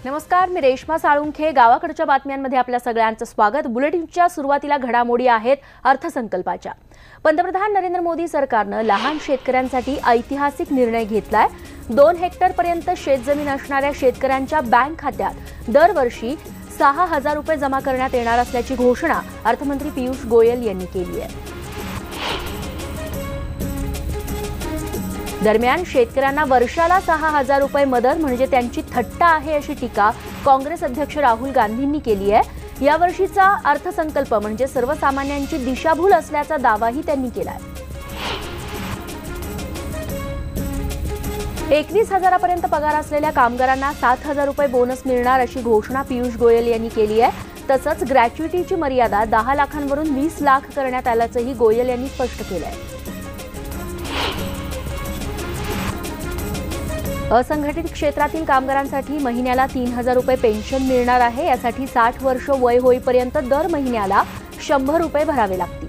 नमस्कार, मी रेश्मा साळुंखे. गावाकडच्या बातम्यांमध्ये आपल्या सगळ्यांचं स्वागत. बुलेटिनच्या सुरुवातीला घडामोडी आहेत अर्थसंकल्पाच्या. पंतप्रधान नरेंद्र मोदी सरकारनं लहान शेतकऱ्यांसाठी ऐतिहासिक निर्णय घेतलाय. 2 हेक्टरपर्यंत शेतजमीन असणाऱ्या शेतकऱ्यांच्या बँक खात्यात दरवर्षी 6,000 रुपये जमा करण्यात येणार असल्याची घोषणा अर्थमंत्री पियुष गोयल यांनी केली आहे. दरम्यान शेतकऱ्यांना वर्षाला 6,000 रुपये मदत म्हणजे त्यांची थट्टा आहे अशी टीका काँग्रेस अध्यक्ष राहुल गांधींनी केली आहे. यावर्षीचा अर्थसंकल्प म्हणजे सर्वसामान्यांची दिशाभूल असल्याचा दावाही त्यांनी केलाय. 21,000पर्यंत पगार असलेल्या कामगारांना 7,000 रुपये बोनस मिळणार अशी घोषणा पियुष गोयल यांनी केली आहे. तसंच ग्रॅच्युइटीची मर्यादा 10 लाखांवरून 20 लाख करण्यात आल्याचंही गोयल यांनी स्पष्ट केलं आहे. असंघटित क्षेत्रातील कामगारांसाठी महिन्याला 3,000 रुपये पेन्शन मिळणार आहे. यासाठी 60 वर्ष वय होईपर्यंत दर महिन्याला 100 रुपये भरावे लागतील.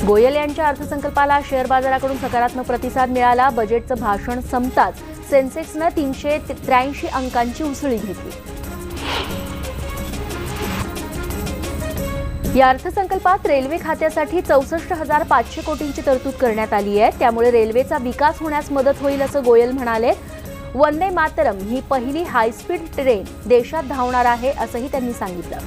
गोयल यांच्या अर्थसंकल्पाला शेअर बाजाराकडून सकारात्मक प्रतिसाद मिळाला. बजेटचं भाषण संपताच सेन्सेक्सनं 383 अंकांची उसळी घेतली. या अर्थसंकल्पात रेल्वे खात्यासाठी 64,500 कोटींची तरतूद करण्यात आली आहे. त्यामुळे रेल्वेचा विकास होण्यास मदत होईल असं गोयल म्हणाले. वंदे मातरम ही पहिली हायस्पीड ट्रेन देशात धावणार आहे असंही त्यांनी सांगितलं.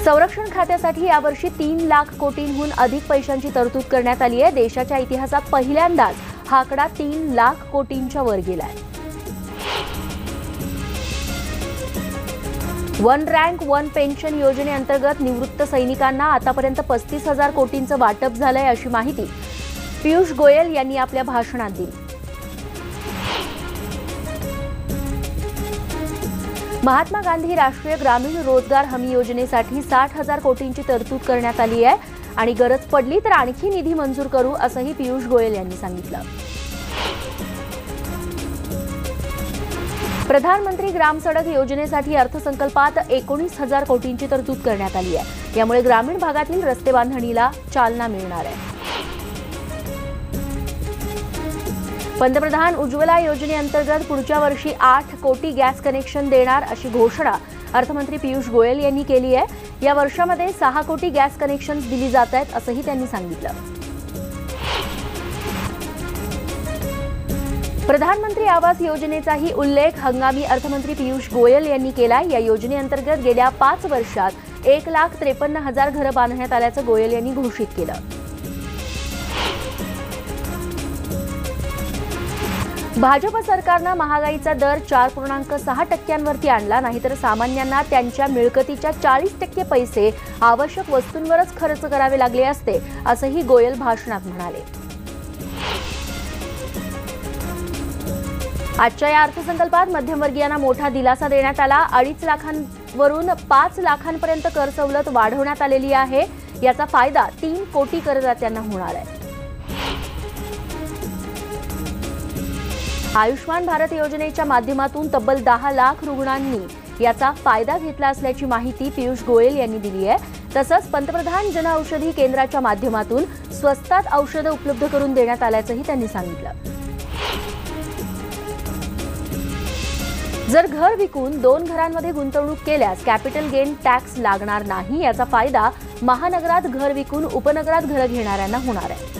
संरक्षण खात्यासाठी यावर्षी 3 लाख कोटींहून अधिक पैशांची तरतूद करण्यात आली आहे. देशाच्या इतिहासात पहिल्यांदाच हा आकडा 3 लाख कोटींच्या वर गेलाय. वन रँक वन पेन्शन योजनेअंतर्गत निवृत्त सैनिकांना आतापर्यंत 35,000 कोटींचं वाटप झालंय अशी माहिती पियुष गोयल यांनी आपल्या भाषणात दिली. महात्मा गांधी राष्ट्रीय ग्रामीण रोजगार हमी योजनेसाठी 60,000 कोटींची तरतूद करण्यात आली आहे आणि गरज पडली तर आणखी निधी मंजूर करू असंही पियुष गोयल यांनी सांगितलं. प्रधानमंत्री ग्राम सडक योजनेसाठी अर्थसंकल्पात 19,000 कोटींची तरतूद करण्यात आली आहे. यामुळे ग्रामीण भागातील रस्ते बांधणीला चालना मिळणार आहे. पंतप्रधान उज्ज्वला योजनेअंतर्गत पुढच्या वर्षी 8 कोटी गॅस कनेक्शन देणार अशी घोषणा अर्थमंत्री पियुष गोयल यांनी केली आहे. या वर्षामध्ये 6 कोटी गॅस कनेक्शन्स दिली जात आहेत असंही त्यांनी सांगितलं. प्रधानमंत्री आवास योजनेचाही उल्लेख हंगामी अर्थमंत्री पियुष गोयल यांनी केला. या योजनेअंतर्गत गेल्या 5 वर्षात 1,53,000 घरं बांधण्यात आल्याचं गोयल यांनी घोषित केलं. भाजप सरकारनं महागाईचा दर 4.6% आणला. नाहीतर सामान्यांना त्यांच्या मिळकतीच्या 40% पैसे आवश्यक वस्तूंवरच खर्च करावे लागले असते असंही गोयल भाषणात म्हणाले. आजच्या या अर्थसंकल्पात मध्यमवर्गीयांना मोठा दिलासा देण्यात आला. 2.5 लाखांवरून 5 लाखांपर्यंत कर सवलत वाढवण्यात आलेली आहे. याचा फायदा 3 कोटी करदात्यांना होणार आहे. आयुष्मान भारत योजनेच्या माध्यमातून तब्बल 10 लाख रुग्णांनी याचा फायदा घेतला असल्याची माहिती पियुष गोयल यांनी दिली आहे. तसंच पंतप्रधान जनऔषधी केंद्राच्या माध्यमातून स्वस्तात औषधं उपलब्ध करून देण्यात आल्याचंही त्यांनी सांगितलं. जर घर विकून 2 घरांमध्ये गुंतवणूक केल्यास कॅपिटल गेन टॅक्स लागणार नाही. याचा फायदा महानगरात घर विकून उपनगरात घरं घेणाऱ्यांना होणार आहे.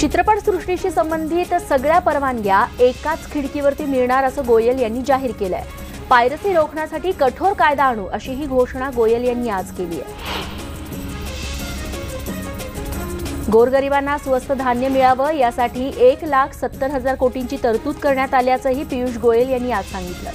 चित्रपटसृष्टीशी संबंधित सगळ्या परवानग्या एकाच खिडकीवरती मिळणार असं गोयल यांनी जाहीर केलंय. पायरसी रोखण्यासाठी कठोर कायदा आणू अशी ही घोषणा गोयल यांनी आज केली आहे. गोरगरिबांना स्वस्त धान्य मिळावं यासाठी 1,70,000 कोटींची तरतूद करण्यात आल्याचंही पियुष गोयल यांनी आज सांगितलं.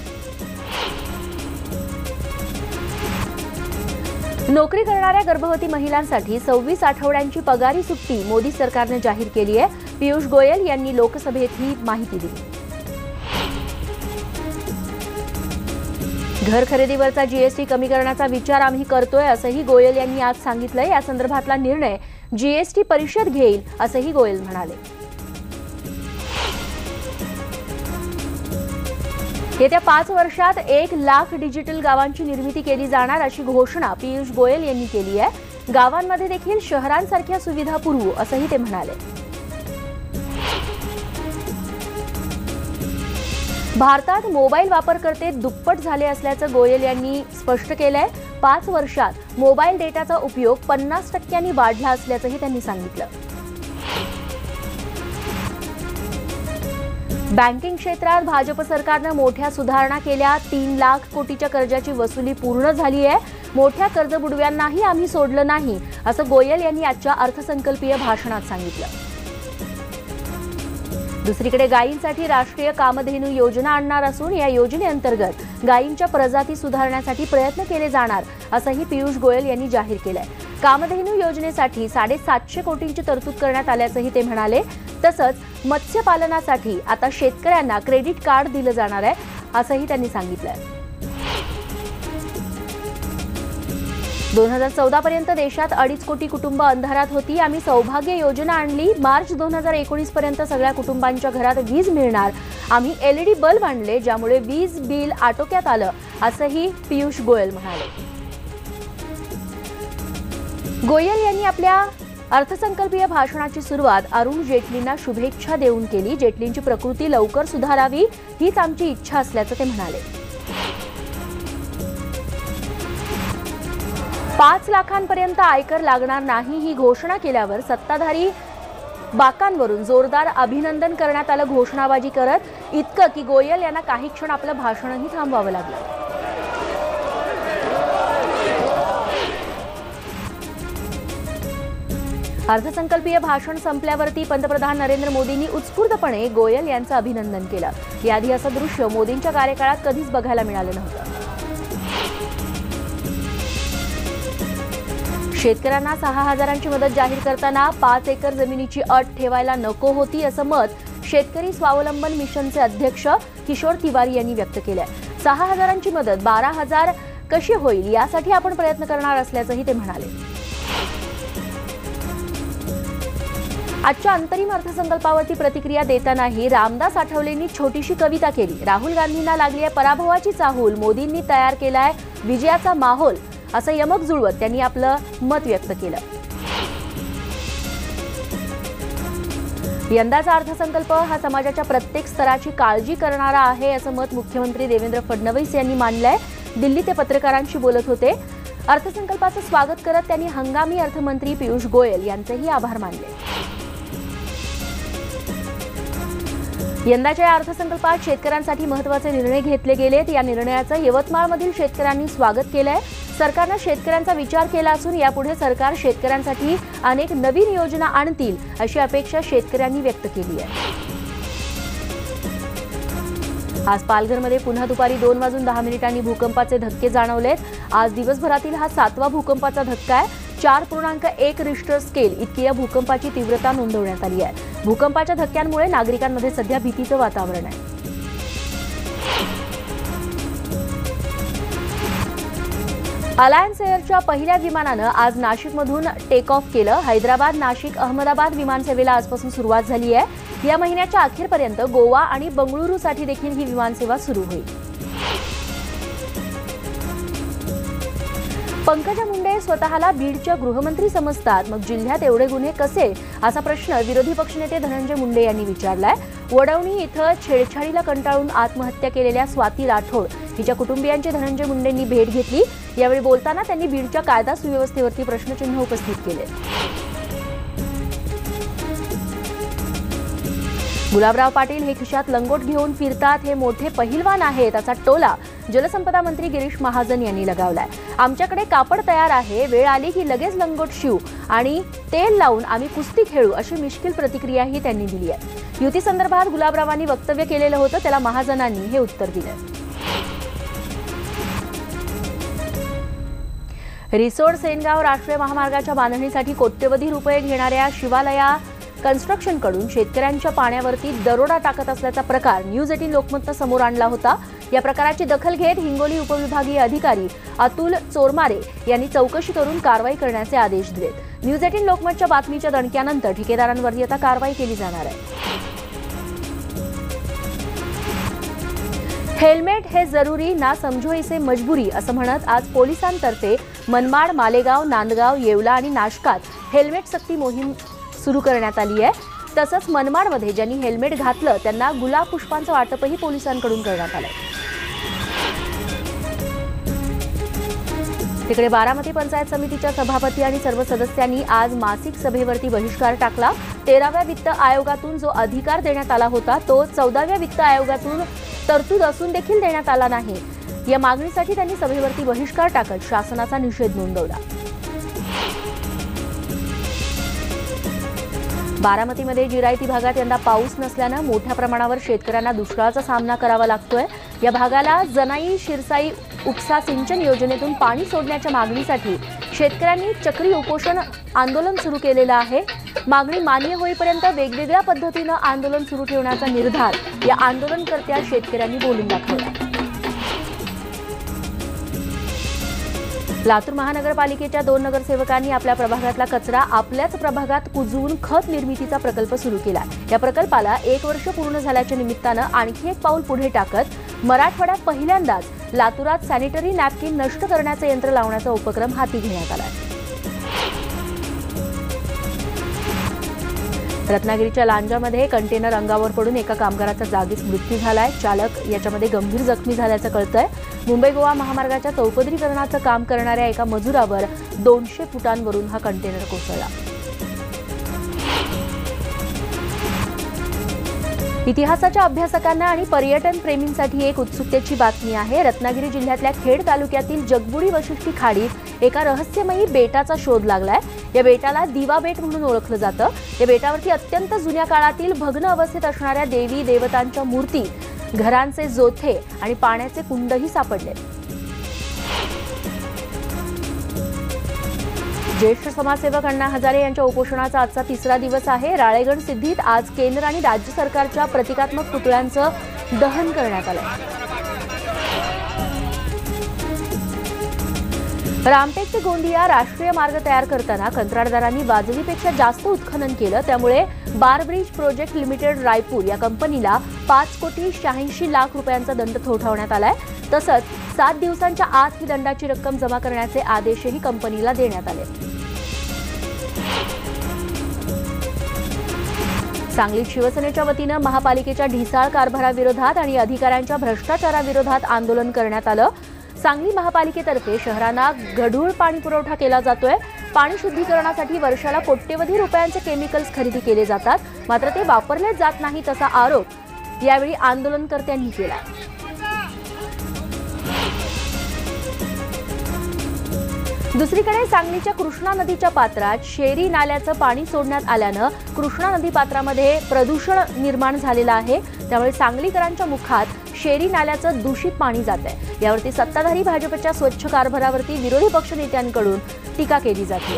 नोकरी करणाऱ्या गर्भवती महिलांसाठी 26 आठवड्यांची पगारी सुट्टी मोदी सरकारने जाहीर केली आहे. पियुष गोयल यांनी लोकसभेत ही माहिती दिली. घर खरेदीवरचा जीएसटी कमी करण्याचा विचार आम्ही करतोय असंही गोयल यांनी आज सांगितलं. या संदर्भातला निर्णय जीएसटी परिषद घेईल असंही गोयल म्हणाले. येत्या 5 वर्षात 1 लाख डिजिटल गावांची निर्मिती केली जाणार अशी घोषणा पियुष गोयल यांनी केली आहे। गावांमध्ये देखील शहरांसारख्या सुविधा पुरवू असंही ते म्हणाले। भारतात मोबाईल वापरकर्ते दुप्पट झाले असल्याचं गोयल यांनी स्पष्ट केलंय। 5 वर्षात मोबाईल डेटाचा उपयोग 50% वाढला असल्याचंही त्यांनी सांगितलं। बँकिंग क्षेत्रात भाजप सरकारनं मोठ्या सुधारणा केल्या। 3 लाख कोटीच्या कर्जाची वसुली पूर्ण झाली आहे। मोठ्या कर्जबुडव्यांनाही आम्ही सोडलं नाही असं गोयल यांनी आजच्या अर्थसंकल्पीय भाषणात सांगितलं। दुसरीकडे गायींसाठी राष्ट्रीय कामधेनू योजना आणणार असून या योजनेअंतर्गत गायींच्या प्रजाती सुधारण्यासाठी प्रयत्न केले जाणार असंही पियुष गोयल यांनी जाहीर केलंय। कामधेनू योजनेसाठी 750 कोटींची तरतूद करण्यात आल्याचंही ते म्हणाले। तसंच मत्स्यपालनासाठी आता शेतकऱ्यांना क्रेडिट कार्ड दिलं जाणार आहे असंही त्यांनी सांगितलंय। 2014 पर्यंत देशात 2.5 कोटी कुटुंब अंधारात होती। आम्ही सौभाग्य योजना आणली। मार्च 2019 पर्यंत सगळ्या कुटुंबांच्या घरात वीज मिळणार। आम्ही LED बल्ब आणले ज्यामुळे वीज बिल आटोक्यात आलं असंही पियुष गोयल म्हणाले। गोयल यांनी आपल्या अर्थसंकल्पीय भाषणाची सुरुवात अरुण जेटलींना शुभेच्छा देऊन केली। जेटलींची प्रकृती लवकर सुधारावी हीच आमची इच्छा असल्याचं ते म्हणाले। 5 लाखांपर्यंत आयकर लागणार नाही ही घोषणा केल्यावर सत्ताधारी बाकांवरून जोरदार अभिनंदन करण्यात आलं घोषणाबाजी करत, इतकं की गोयल यांना काही क्षण आपलं भाषणही थांबवावं लागलं। अर्थसंकल्पीय भाषण संपल्यावरती पंतप्रधान नरेंद्र मोदींनी उत्स्फूर्तपणे गोयल यांचं अभिनंदन केलं। याआधी असं दृश्य मोदींच्या कार्यकाळात कधीच बघायला मिळालं नव्हतं। शेतकऱ्यांना 6,000ची मदत जाहीर करताना 5 एकर जमिनीची अट ठेवायला नको होती असं मत शेतकरी स्वावलंबन मिशनचे अध्यक्ष किशोर तिवारी यांनी व्यक्त केलंय। 6,000ची मदत 12,000 कशी होईल यासाठी आपण प्रयत्न करणार असल्याचंही ते म्हणाले। आजच्या अंतरिम अर्थसंकल्पावरती प्रतिक्रिया देतानाही रामदास आठवलेंनी छोटीशी कविता केली। राहुल गांधींना लागली आहे पराभवाची चाहूल, मोदींनी तयार केलाय विजयाचा माहोल असं यमक जुळवत त्यांनी आपलं मत व्यक्त केलं। यंदाचा अर्थसंकल्प हा समाजाच्या प्रत्येक स्तराची काळजी करणारा आहे असं मत मुख्यमंत्री देवेंद्र फडणवीस यांनी मांडलंय। दिल्ली ते पत्रकारांशी बोलत होते। अर्थसंकल्पाचं स्वागत करत त्यांनी हंगामी अर्थमंत्री पियुष गोयल यांचेही आभार मानले। यंदाच्या या अर्थसंकल्पात शेतकऱ्यांसाठी महत्त्वाचे निर्णय घेतले गेलेत। या निर्णयाचं यवतमाळमधील शेतकऱ्यांनी स्वागत केलंय। सरकारनं शेतकऱ्यांचा विचार केला असून यापुढे सरकार शेतकऱ्यांसाठी अनेक नवीन योजना आणतील अशी अपेक्षा शेतकऱ्यांनी व्यक्त केली आहे। आज पालघरमध्ये पुन्हा दुपारी 2:10 भूकंपाचे धक्के जाणवलेत। आज दिवसभरातील हा 7वा भूकंपाचा धक्का आहे। 4.1 रिश्टर स्केल इतकी या भूकंपाची तीव्रता नोंदवण्यात आली आहे। भूकंपाच्या धक्क्यांमुळे नागरिकांमध्ये सध्या भीतीचं वातावरण आहे। अलायन्स एअरच्या पहिल्या विमानानं आज नाशिकमधून टेक ऑफ केलं। हैदराबाद, नाशिक, अहमदाबाद विमानसेवेला आजपासून सुरुवात झाली आहे। या महिन्याच्या अखेरपर्यंत गोवा आणि बंगळुरूसाठी देखील ही विमानसेवा सुरू होईल। पंकजा मुंडे स्वतःला बीडच्या गृहमंत्री समजतात, मग जिल्ह्यात एवढे गुन्हे कसे असा प्रश्न विरोधी पक्षनेते धनंजय मुंडे यांनी विचारलाय। वडवणी इथं छेडछाडीला कंटाळून आत्महत्या केलेल्या स्वाती राठोड हिच्या कुटुंबियांची धनंजय मुंडेंनी भेट घेतली। यावेळी बोलताना त्यांनी बीडच्या कायदा सुव्यवस्थेवरती प्रश्नचिन्ह उपस्थित केले। गुलाबराव पाटील हे खिशात लंगोट घेऊन फिरतात, हे मोठे पहिलवान आहेत असा टोला जलसंपदा मंत्री गिरीश महाजन यांनी लगावलाय। आमच्याकडे कापड तयार आहे, वेळ आली की लगेच लंगोट शिवू आणि तेल लावून आम्ही कुस्ती खेळू अशी मिश्किल प्रतिक्रियाही त्यांनी दिली आहे। युती संदर्भात गुलाबरावांनी वक्तव्य केलेलं होतं, त्याला महाजनांनी हे उत्तर दिलं। रिसोड सेनगाव राष्ट्रीय महामार्गाच्या बांधणीसाठी कोट्यवधी रुपये घेणाऱ्या शिवालया कन्स्ट्रक्शनकडून शेतकऱ्यांच्या पाण्यावरती दरोडा टाकत असल्याचा प्रकार न्यूज 18 लोकमतनं समोर आणला होता। या प्रकाराची दखल घेत हिंगोली उपविभागीय अधिकारी अतुल चोरमारे यांनी चौकशी करून कारवाई करण्याचे आदेश दिलेत। न्यूज 18 लोकमतच्या बातमीच्या दणक्यानंतर ठेकेदारांवरती आता कारवाई केली जाणार आहे। हेल्मेट हे जरुरी ना समझो इसे मजबुरी असं म्हणत आज पोलिसांतर्फे मनमाड, मालेगाव, नांदगाव, येवला आणि नाशकात हेल्मेट सक्ती मोहीम सुरू करण्यात आली आहे. तसंच मनमाडमध्ये ज्यांनी हेल्मेट घातलं त्यांना गुलाब पुष्पांचं वाटपही पोलिसांकडून करण्यात आलं. तिकडे बारामती पंचायत समितीच्या सभापती आणि सर्व सदस्यांनी आज मासिक सभेवरती बहिष्कार टाकला. 13व्या वित्त आयोगातून जो अधिकार देण्यात आला होता तो 14व्या वित्त आयोगातून तरतूद असून देखील देण्यात आला नाही. या मागणीसाठी त्यांनी सभेवरती बहिष्कार टाकत शासनाचा निषेध नोंदवला. बारामतीमध्ये जिरायती भागात यंदा पाऊस नसल्यानं मोठ्या प्रमाणावर शेतकऱ्यांना दुष्काळाचा सामना करावा लागतोय. या भागाला जनाई शिरसाई उपसा सिंचन योजनेतून पाणी सोडण्याच्या मागणीसाठी शेतकऱ्यांनी चक्री उपोषण आंदोलन सुरू केलेलं आहे. मागणी मान्य होईपर्यंत वेगवेगळ्या पद्धतीनं आंदोलन सुरू ठेवण्याचा निर्धार या आंदोलनकर्त्या शेतकऱ्यांनी बोलून दाखवला. लातूर महानगरपालिकेच्या 2 नगरसेवकांनी आपल्या प्रभागातला कचरा आपल्याच प्रभागात कुजवून खत निर्मितीचा प्रकल्प सुरू केला. या प्रकल्पाला 1 वर्ष पूर्ण झाल्याच्या निमित्तानं आणखी एक पाऊल पुढे टाकत मराठवाड्यात पहिल्यांदाच लातूरात सॅनिटरी नॅपकिन नष्ट करण्याचं यंत्र लावण्याचा उपक्रम हाती घेण्यात आला. रत्नागिरीच्या लांजामध्ये कंटेनर अंगावर पडून एका कामगाराचा जागीच मृत्यू झालाय. चालक याच्यामध्ये गंभीर जखमी झाल्याचं कळतंय. मुंबई गोवा महामार्गाच्या चौपदरीकरणाचं काम करणाऱ्या एका मजुरावर 200 फुटांवरून हा कंटेनर कोसळला. इतिहासाच्या अभ्यासकांना आणि पर्यटन प्रेमींसाठी एक उत्सुकतेची बातमी आहे. रत्नागिरी जिल्ह्यातल्या खेड तालुक्यातील जगबुडी वशिष्ठी खाडीत एका रहस्यमयी बेटाचा शोध लागलाय. या बेटाला दिवा बेट म्हणून ओळखलं जातं. या बेटावरती अत्यंत जुन्या काळातील भग्न अवस्थेत असणाऱ्या देवी देवतांच्या मूर्ती, घरांचे जोथे आणि पाण्याचे कुंडही सापडले. ज्येष्ठ समाजसेवक अण्णा हजारे यांच्या उपोषणाचा आजचा 3रा दिवस आहे. राळेगण सिद्धीत आज केंद्र आणि राज्य सरकारच्या प्रतिकात्मक पुतळ्यांचं दहन करण्यात आलं. रामटेक ते गोंदिया राष्ट्रीय मार्ग तयार करताना कंत्राटदारांनी वाजवीपेक्षा जास्त उत्खनन केलं. त्यामुळे बारब्रिज प्रोजेक्ट लिमिटेड रायपूर या कंपनीला 5,86,00,000 रुपयांचा दंड ठोठावण्यात आलाय. तसंच 7 दिवसांच्या आत ही दंडाची रक्कम जमा करण्याचे आदेशही कंपनीला देण्यात आले. सांगलीत शिवसेनेच्या वतीनं महापालिकेच्या ढिसाळ कारभाराविरोधात आणि अधिकाऱ्यांच्या भ्रष्टाचाराविरोधात आंदोलन करण्यात आलं. सांगली महापालिकेतर्फे शहरांना गढूळ पाणी पुरवठा केला जातोय. पाणी शुद्धीकरणासाठी वर्षाला कोट्यवधी रुपयांचे केमिकल्स खरेदी केले जातात, मात्र ते वापरले जात नाहीत असा आरोप यावेळी आंदोलनकर्त्यांनी केला. दुसरीकडे सांगलीच्या कृष्णा नदीच्या पात्रात शेरी नाल्याचं पाणी सोडण्यात आल्यानं कृष्णा नदी पात्रामध्ये प्रदूषण निर्माण झालेलं आहे. त्यामुळे सांगलीकरांच्या मुखात शेरी नाल्याचं दूषित पाणी जात आहे. यावरती सत्ताधारी भाजपच्या स्वच्छ कारभारावरती विरोधी पक्षनेत्यांकडून टीका केली जाते.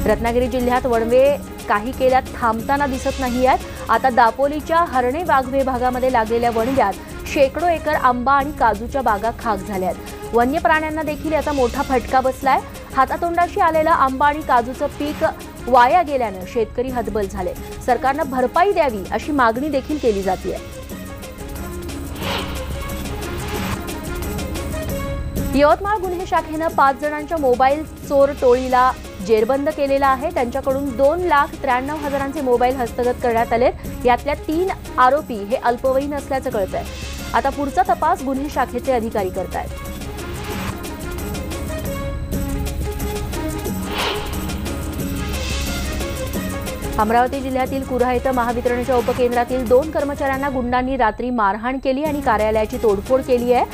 रत्नागिरी जिल्ह्यात वणवे काही केल्यात थांबताना दिसत नाही आहेत. आता दापोलीच्या हरणे वाघवे भागामध्ये लागलेल्या वणव्यात शेकडो एकर आंबा आणि काजूच्या बागा खाक झाल्या आहेत. वन्य प्राण्यांना देखील याचा मोठा फटका बसलाय. हातातोंडाशी आलेलं आंबा आणि काजूचं पीक वाया गेल्यानं शेतकरी हतबल झाले. सरकारनं भरपाई द्यावी अशी मागणी देखील केली जाते. यवतमाळ गुन्हे शाखेनं 5 जणांच्या मोबाईल चोर टोळीला जेरबंद केलेला आहे. त्यांच्याकडून 2,93,000चे मोबाईल हस्तगत करण्यात आले. यातल्या 3 आरोपी हे अल्पवयीन असल्याचं कळतंय. आता पुढचा तपास गुन्हे शाखेचे अधिकारी करतायत. अमरावती जिल्ह्यातील कुऱ्हा इथं महावितरणच्या उपकेंद्रातील 2 कर्मचाऱ्यांना गुंडांनी रात्री मारहाण केली आणि कार्यालयाची तोडफोड केली आहे.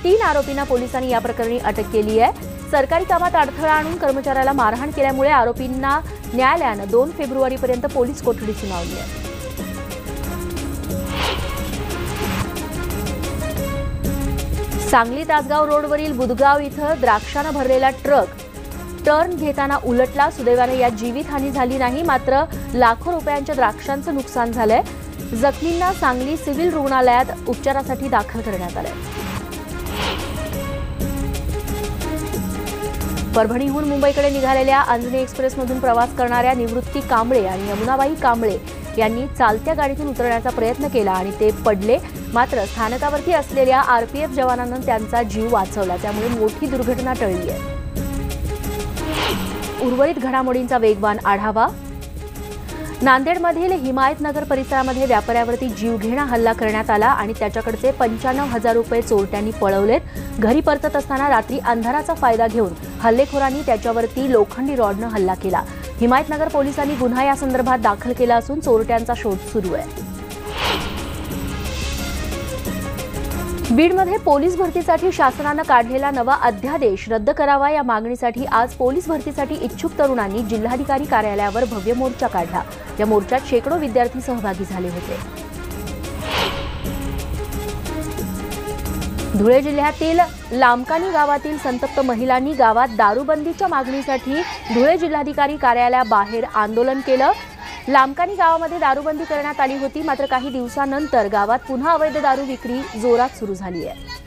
3 आरोपींना पोलिसांनी या प्रकरणी अटक केली आहे. सरकारी कामात अडथळा आणून कर्मचाऱ्याला मारहाण केल्यामुळे आरोपींना न्यायालयानं 2 फेब्रुवारीपर्यंत पोलीस कोठडी सुनावली आहे. सांगली तासगाव रोडवरील बुधगाव इथं द्राक्षानं भरलेला ट्रक टर्न घेताना उलटला. सुदैवाने यात जीवितहानी झाली नाही, मात्र लाखो रुपयांच्या द्राक्षांचं नुकसान झालंय. जखमींना सांगली सिव्हिल रुग्णालयात उपचारासाठी दाखल करण्यात आलंय. परभणीहून मुंबईकडे निघालेल्या अंजनी एक्सप्रेसमधून प्रवास करणाऱ्या निवृत्ती कांबळे आणि यमुनाबाई कांबळे यांनी चालत्या गाडीतून उतरण्याचा प्रयत्न केला आणि ते पडले. मात्र स्थानकावरती असलेल्या आरपीएफ जवानांनी त्यांचा जीव वाचवला, त्यामुळे मोठी दुर्घटना टळली आहे. उर्वरित घडामोडींचा वेगवान आढावा. नांदेडमधील हिमायतनगर परिसरामध्ये व्यापाऱ्यावरती जीवघेणा हल्ला करण्यात आला आणि त्याच्याकडचे 95,000 रुपये चोरट्यांनी पळवलेत. घरी परतत असताना रात्री अंधाराचा फायदा घेऊन हल्लेखोरांनी त्याच्यावरती लोखंडी रॉडनं हल्ला केला. हिमायतनगर पोलिसांनी गुन्हा या संदर्भात दाखल केला असून चोरट्यांचा शोध सुरू आहे. बीडमध्ये पोलीस भरतीसाठी शासनानं काढलेला नवा अध्यादेश रद्द करावा या मागणीसाठी आज पोलीस भरतीसाठी इच्छुक तरुणांनी जिल्हाधिकारी कार्यालयावर भव्य मोर्चा काढला. या मोर्चात शेकडो विद्यार्थी सहभागी झाले होते. धुळे जिल्ह्यातील लामकानी गावातील संतप्त महिलांनी गावात दारूबंदीच्या मागणीसाठी धुळे जिल्हाधिकारी कार्यालयाबाहेर आंदोलन केलं. लामकानी गावामध्ये दारूबंदी करण्यात आली होती, मात्र काही दिवसांनंतर गावात पुन्हा अवैध दारू विक्री जोरात सुरू झाली आहे.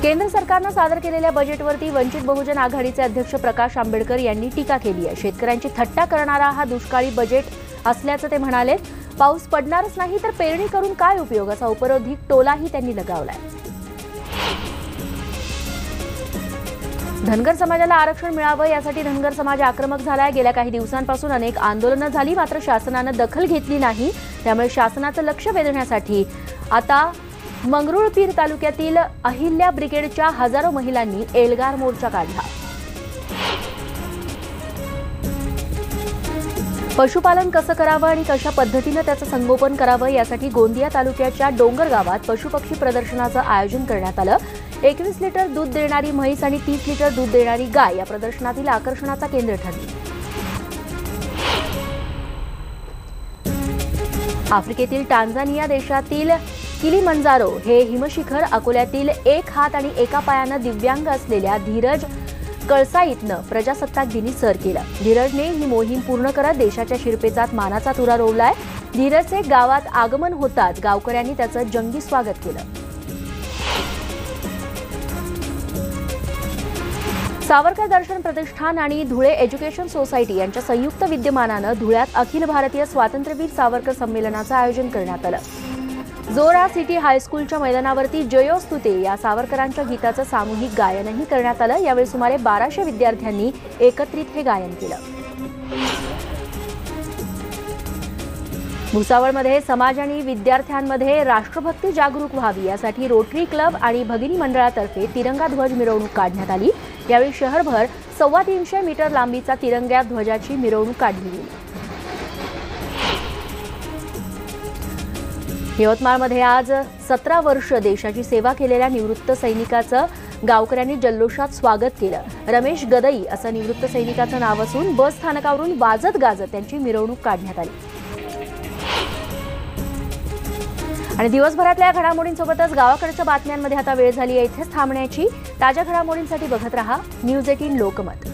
केंद्र सरकारनं सादर केलेल्या बजेटवरती वंचित बहुजन आघाडीचे अध्यक्ष प्रकाश आंबेडकर यांनी टीका केली आहे. शेतकऱ्यांची थट्टा करणारा हा दुष्काळी बजेट असल्याचं ते म्हणाले. पाऊस पडणारच नाही तर पेरणी करून काय उपयोग, असा उपरोधिक टोलाही त्यांनी लगावलाय. धनगर समाजाला आरक्षण मिळावं यासाठी धनगर समाज आक्रमक झालाय. गेल्या काही दिवसांपासून अनेक आंदोलनं झाली, मात्र शासनानं दखल घेतली नाही. त्यामुळे शासनाचं लक्ष वेधण्यासाठी आता मंगरुळपीर तालुक्यातील अहिल्या ब्रिगेडच्या हजारो महिलांनी एल्गार मोर्चा काढला. पशुपालन कसं करावं आणि कशा पद्धतीनं त्याचं संगोपन करावं यासाठी गोंदिया तालुक्याच्या डोंगर गावात पशुपक्षी प्रदर्शनाचं आयोजन करण्यात आलं. 21 लिटर दूध देणारी म्हैस आणि 30 लिटर दूध देणारी गाय या प्रदर्शनातील आकर्षणाचा केंद्र ठरली. आफ्रिकेतील टांझानिया देशातील किलीमंजारो हे हिमशिखर अकोल्यातील एक हात आणि एका पायानं दिव्यांग असलेल्या धीरज कळसाईतनं प्रजासत्ताक दिनी सर केलं. धीरजने ही मोहीम पूर्ण करत देशाच्या शिरपेचात मानाचा तुरा रोवलाय. धीरजचे गावात आगमन होताच गावकऱ्यांनी त्याचं जंगी स्वागत केलं. सावरकर दर्शन प्रतिष्ठान आणि धुळे एज्युकेशन सोसायटी यांच्या संयुक्त विद्यमानानं धुळ्यात अखिल भारतीय स्वातंत्र्यवीर सावरकर संमेलनाचं आयोजन करण्यात आलं. जोरा सिटी हायस्कूलच्या मैदानावरती जयोस्तुते या सावरकरांच्या गीताचं सामूहिक गायनही करण्यात आलं. यावेळी सुमारे 1200 विद्यार्थ्यांनी एकत्रित हे गायन केलं. भुसावळमध्ये समाज आणि विद्यार्थ्यांमध्ये राष्ट्रभक्ती जागरूक व्हावी यासाठी रोटरी क्लब आणि भगिनी मंडळातर्फे तिरंगा ध्वज मिरवणूक काढण्यात आली. यावेळी शहरभर 350 मीटर लांबीचा तिरंगा ध्वजाची मिरवणूक काढली गेली. यवतमाळमध्ये आज 17 वर्ष देशाची सेवा केलेल्या निवृत्त सैनिकाचं गावकऱ्यांनी जल्लोषात स्वागत केलं. रमेश गदई असं निवृत्त सैनिकाचं नाव असून बस स्थानकावरून वाजत गाजत त्यांची मिरवणूक काढण्यात आली. आणि दिवसभरातल्या घडामोडींसोबतच गावाकडच्या बातम्यांमध्ये आता वेळ झाली आहे इथेच थांबण्याची. ताज्या घडामोडींसाठी बघत रहा न्यूज 18 लोकमत.